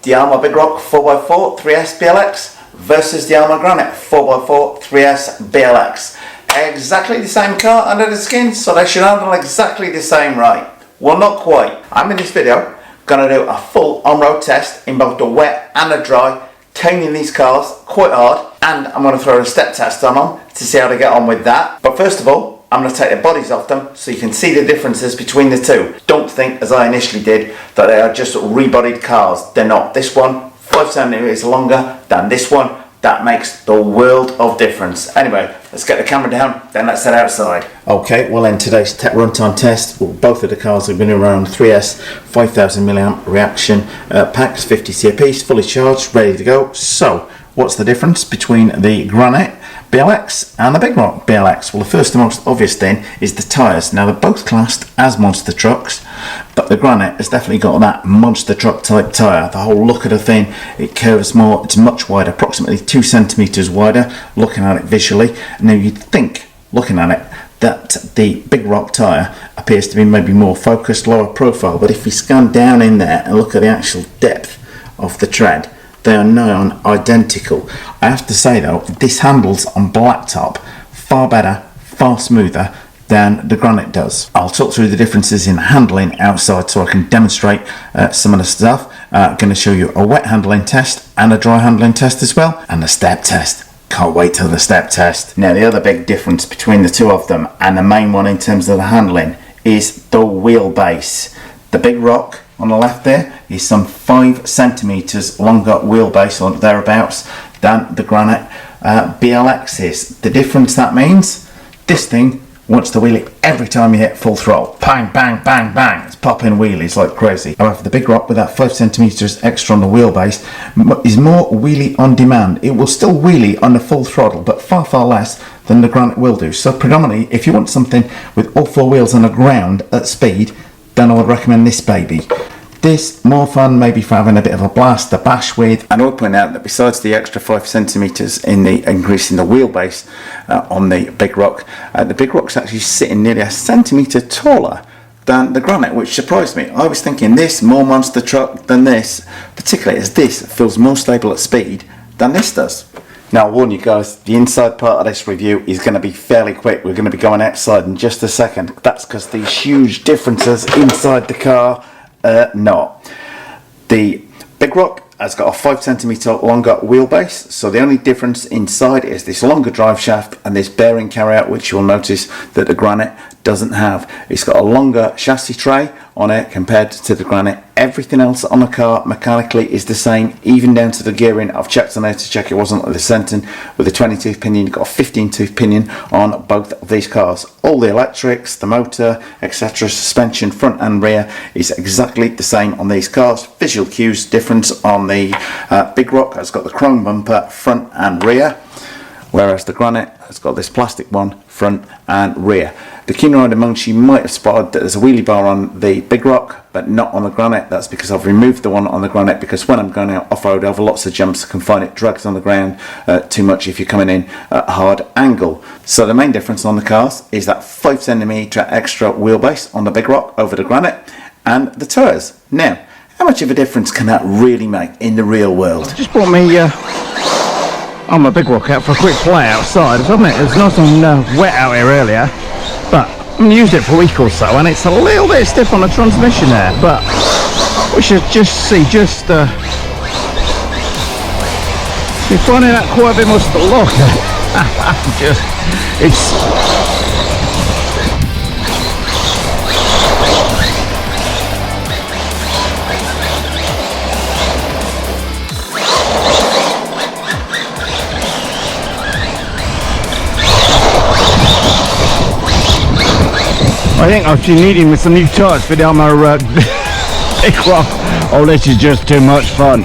the Arrma Big Rock 4x4 3S BLX versus the Arrma Granite 4x4 3S BLX. Exactly the same car under the skin, so they should handle exactly the same right. Well, not quite. I'm in this video going to do a full on-road test in both the wet and the dry, tuning these cars quite hard, and I'm going to throw a step test on them to see how they get on with that. But first of all, I'm going to take the bodies off them so you can see the differences between the two. Don't think, as I initially did, that they are just rebodied cars. They're not. This one, 5 centimeters longer than this one. That makes the world of difference. Anyway, let's get the camera down, then let's head outside. Okay, well, in today's tech runtime test, both of the cars have been around 3S 5000 milliamp reaction packs, 50 apiece, fully charged, ready to go. So, what's the difference between the Granite BLX and the Big Rock BLX? Well, the first and most obvious thing is the tyres. Now, they're both classed as monster trucks, but the Granite has definitely got that monster truck type tyre. The whole look of the thing, it curves more, it's much wider, approximately 2 centimeters wider, looking at it visually. Now, you'd think, looking at it, that the Big Rock tyre appears to be maybe more focused, lower profile, but if you scan down in there and look at the actual depth of the tread, they are nigh on identical. I have to say though, this handles on blacktop far better, far smoother than the Granite does. I'll talk through the differences in handling outside so I can demonstrate some of the stuff. I'm going to show you a wet handling test and a dry handling test as well, and a step test. Can't wait till the step test. Now, the other big difference between the two of them, and the main one in terms of the handling, is the wheelbase. The Big Rock on the left there is some 5 centimeters longer wheelbase or thereabouts than the Granite BLX is. The difference that means, this thing wants to wheelie every time you hit full throttle. Bang, bang, bang, bang. It's popping wheelies like crazy. However, the Big Rock with that 5 centimeters extra on the wheelbase is more wheelie on demand. It will still wheelie on the full throttle, but far, far less than the Granite will do. So predominantly, if you want something with all 4 wheels on the ground at speed, then I would recommend this baby. This, more fun maybe for having a bit of a blast, a bash with. And I would point out that besides the extra 5 centimeters in the increase in the wheelbase on the Big Rock, the Big Rock's actually sitting nearly a centimeter taller than the Granite, which surprised me. I was thinking this more monster truck than this, particularly as this feels more stable at speed than this does. Now, I'll warn you guys, the inside part of this review is going to be fairly quick. We're going to be going outside in just a second. That's because these huge differences inside the car are not. The Big Rock has got a 5 centimeter longer wheelbase, so the only difference inside is this longer drive shaft and this bearing carryout, which you'll notice that the Granite doesn't have. It's got a longer chassis tray on it compared to the Granite. Everything else on the car mechanically is the same, even down to the gearing. I've checked on there to check it wasn't the Senton with a 20-tooth pinion. You've got a 15-tooth pinion on both of these cars. All the electrics, the motor, etc., suspension, front and rear is exactly the same on these cars. Visual cues difference on the Big Rock has got the chrome bumper front and rear, whereas the Granite has got this plastic one front and rear. The keen rider amongst you might have spotted that there's a wheelie bar on the Big Rock, but not on the Granite. That's because I've removed the one on the Granite, because when I'm going out off-road over lots of jumps, I can find it drags on the ground too much if you're coming in at a hard angle. So the main difference on the cars is that 5 centimeter extra wheelbase on the Big Rock over the Granite, and the tyres. Now, how much of a difference can that really make in the real world? I've just brought me Arrma Big Rock out for a quick play outside. It was nice and wet out here earlier, but I used it for a week or so, and it's a little bit stiff on the transmission there, but we should just see, we're finding out quite a bit more to look at. It's I think I've been needing with some new tyres for the Arrma Big Rock. Oh, this is just too much fun.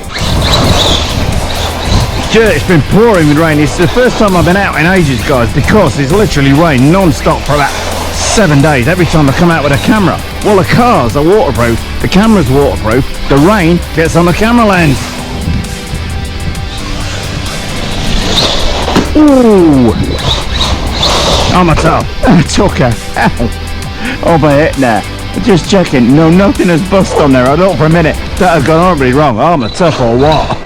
It's been pouring with rain. It's the first time I've been out in ages, guys, because it's literally rained non-stop for about 7 days every time I come out with a camera. Well, the cars are waterproof, the camera's waterproof, the rain gets on the camera lens. Ooh! Oh, my toe. Took her. Oh, my hit now. Just checking. No, nothing has bust on there. I thought for a minute that had gone horribly wrong. Arrma tough or what?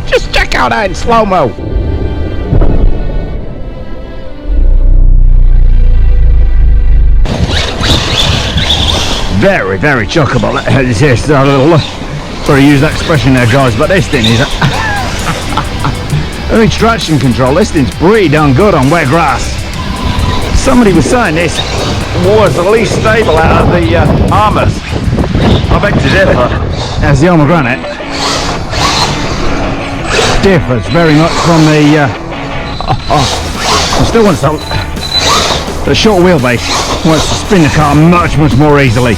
Just check out that in slow-mo. Very, very chuckable. It's just a little, sorry to use that expression there, guys, but this thing is each traction control. This thing's pretty darn good on wet grass. Somebody was saying this was the least stable out of the Arrmas. I beg to differ, as the Arrma Granite differs very much from the I still want the short wheelbase wants to spin the car much more easily.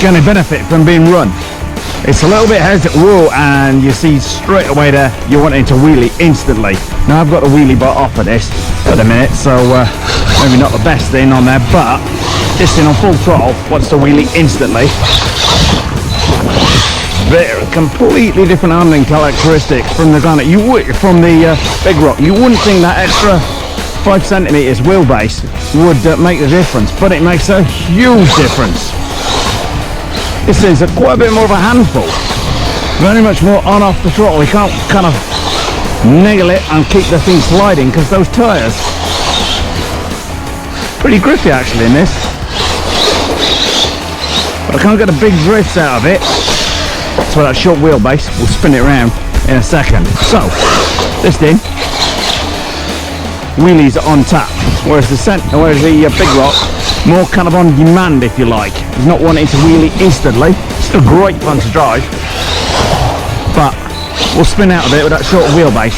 Going to benefit from being run. It's a little bit hesitant, whoa, and you see straight away there you're wanting to wheelie instantly. Now I've got the wheelie bar off of this at the minute, so maybe not the best thing on there, but this thing on full throttle wants to wheelie instantly. Very completely different handling characteristics from the Granite. You would, from the Big Rock, you wouldn't think that extra 5 centimeters wheelbase would make the difference, but it makes a huge difference. This is quite a bit more of a handful, very much more on off the throttle. You can't kind of nail it and keep the thing sliding because those tyres pretty grippy actually in this, but I can't get the big drifts out of it, so that short wheelbase will spin it around in a second. So this thing wheelies on tap, whereas the Big Rock more kind of on demand, if you like. He's not wanting to wheelie instantly. Still great fun to drive, but we'll spin out a bit with that short wheelbase.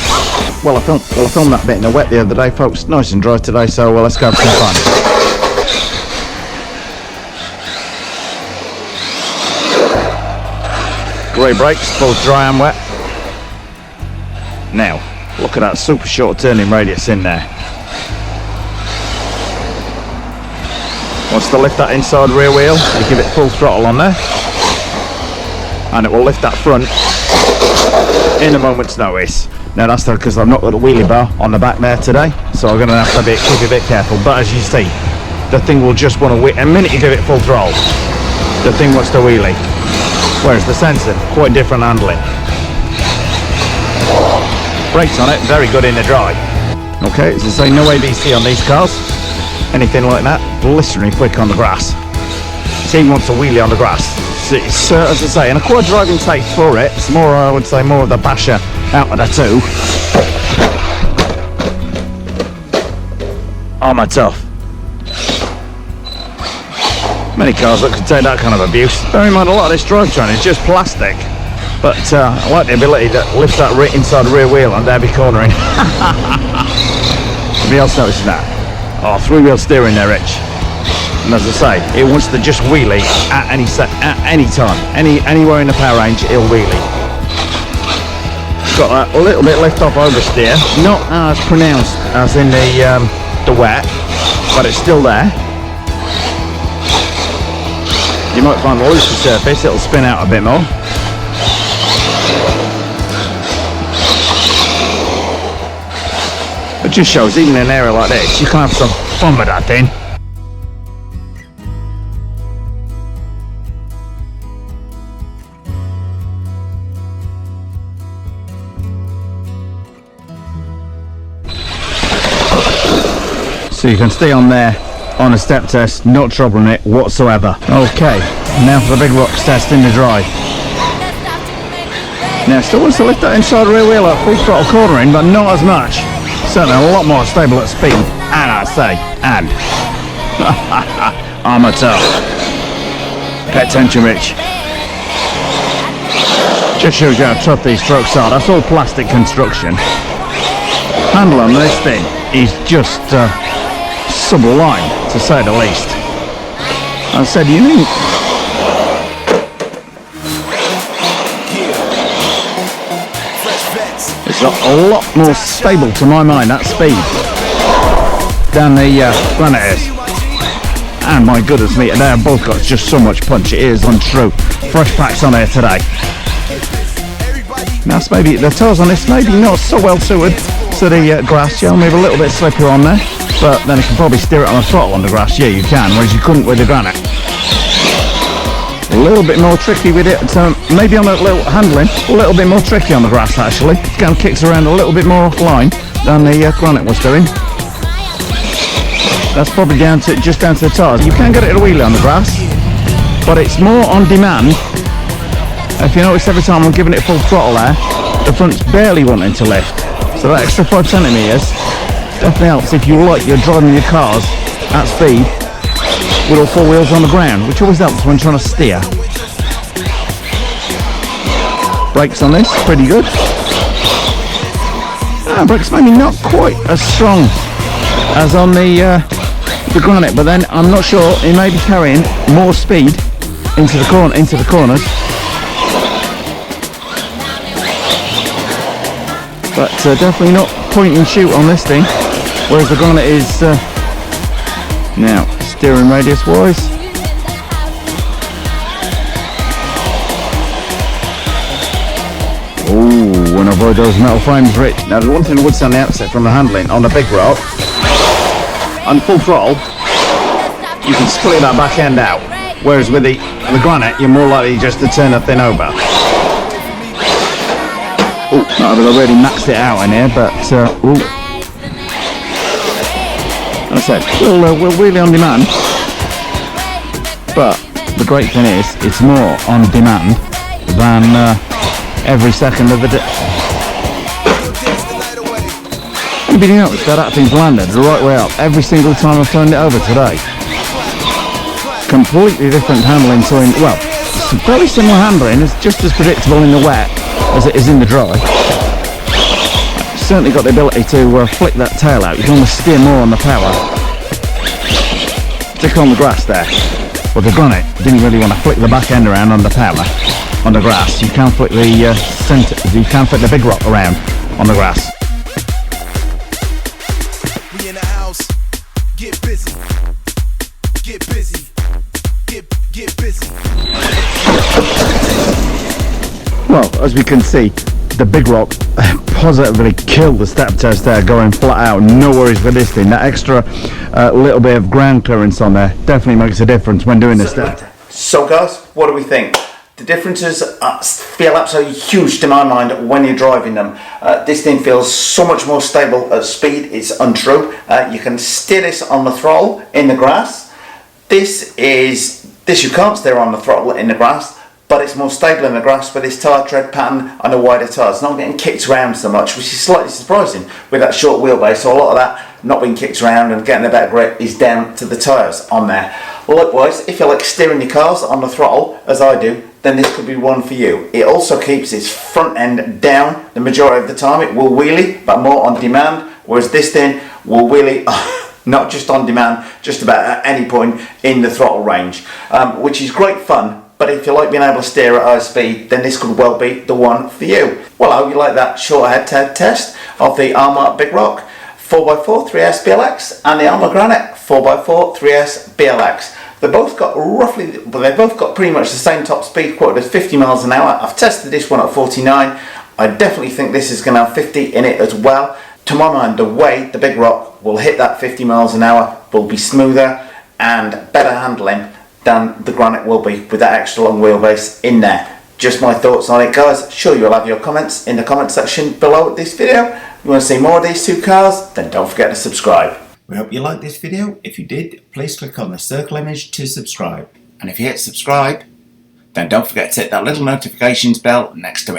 Well, I filmed that bit in the wet the other day, folks. Nice and dry today, so let's go have some fun. Great brakes, both dry and wet. Now, look at that super short turning radius in there. Wants to lift that inside rear wheel, you give it full throttle on there, and it will lift that front in a moment's notice. Now that's because I've not got a wheelie bar on the back there today, so I'm going to have to keep a bit careful. But as you see, the thing will just want to wheel. The minute you give it full throttle, the thing wants to wheelie. Whereas the sensor, quite different handling. Brakes on it, very good in the dry. Okay, as I say, no ABC on these cars. Anything like that, blistering quick on the grass. So he wants to wheelie on the grass. So it's, as I say, and a quite driving taste for it. It's more, I would say, more of the basher out of the two. Arrma tough. Many cars that could take that kind of abuse. Bear in mind, a lot of this drivetrain is just plastic. But I like the ability to lift that inside rear wheel and there be cornering. Anybody else notices that? Oh, 3-wheel steering there, Rich. And as I say, it wants to just wheelie at any time, anywhere in the power range, it'll wheelie. Got that little bit lift off oversteer, not as pronounced as in the wet, but it's still there. You might find a looser surface, it'll spin out a bit more. It just shows, even in an area like this, you can have some fun with that thing. So you can stay on there on a step test, not troubling it whatsoever. Okay, now for the Big Rocks test in the dry. Now still wants to lift that inside rear wheel at full throttle cornering, but not as much. Certainly a lot more stable at speed, and I say, and Arrma tough. Pay attention, Rich. Just shows you how tough these trucks are. That's all plastic construction. Handle on this thing is just sublime, to say the least. I said, you think it's a lot more stable to my mind, that speed, than the Granite is. And my goodness me, they have both got just so much punch. It is untrue. Fresh packs on here today. Now maybe the tyres on this maybe not so well suited to the grass, yeah, maybe a little bit slippier on there, but then you can probably steer it on the throttle on the grass, yeah you can, whereas you couldn't with the Granite. A little bit more tricky with it, so maybe on a little handling, a little bit more tricky on the grass actually. It kind of kicks around a little bit more offline than the Granite was doing. That's probably just down to the tyres. You can get it at a wheelie on the grass, but it's more on demand. If you notice, every time I'm giving it full throttle there, the front's barely wanting to lift. So that extra 5 centimetres definitely helps if you're driving your cars at speed with all 4 wheels on the ground, which always helps when trying to steer. Brakes on this, pretty good. Brakes maybe not quite as strong as on the Granite, but then I'm not sure, it may be carrying more speed into the corners. But definitely not point and shoot on this thing, whereas the Granite is now steering radius wise. Oh, and avoid those metal frames, Rich. Now the one thing I would say on the outset from the handling on the big rock, on full throttle, you can split that back end out, whereas with the Granite, you're more likely just to turn that thing over. Oh, I've already maxed it out in here, but as I said, we'll wheelie on demand. But the great thing is, it's more on demand than every second of the day. Anybody notice that thing's landed the right way up every single time I've turned it over today? Completely different handling to well, it's very similar handling. It's just as predictable in the wet as it is in the dry. It's certainly got the ability to flick that tail out. You can almost steer more on the power. Particularly on the grass there. But the Granite didn't really want to flick the back end around on the power. On the grass, you can flick the centre. You can flick the big rock around on the grass. We in the house. Get busy. Get busy. Get busy. Well, as we can see, the big rock positively killed the step test there, going flat out. No worries with this thing. That extra little bit of ground clearance on there definitely makes a difference when doing this step. So guys, what do we think? The differences feel absolutely huge to my mind when you're driving them. This thing feels so much more stable at speed. It's untrue. You can steer this on the throttle in the grass. This you can't steer on the throttle in the grass, but it's more stable in the grass with this tyre tread pattern and the wider tyres. Not getting kicked around so much, which is slightly surprising with that short wheelbase. So a lot of that not being kicked around and getting a better grip is down to the tyres on there. Likewise, if you like steering your cars on the throttle, as I do, then this could be one for you. It also keeps its front end down the majority of the time. It will wheelie, but more on demand, whereas this thing will wheelie not just on demand, just about at any point in the throttle range, which is great fun. But if you like being able to steer at high speed, then this could well be the one for you. Well, I hope you like that short head-to-head test of the Arrma Big Rock 4x4 3S BLX and the Arrma Granite 4x4 3S BLX. They've both got pretty much the same top speed, quoted as 50 miles an hour. I've tested this one at 49. I definitely think this is going to have 50 in it as well. To my mind, the way the Big Rock will hit that 50 miles an hour will be smoother and better handling than the Granite will be with that extra long wheelbase in there. Just my thoughts on it, guys. Sure, you'll have your comments in the comment section below this video. If you want to see more of these two cars, then don't forget to subscribe. We hope you liked this video. If you did, please click on the circle image to subscribe. And if you hit subscribe, then don't forget to hit that little notifications bell next to it.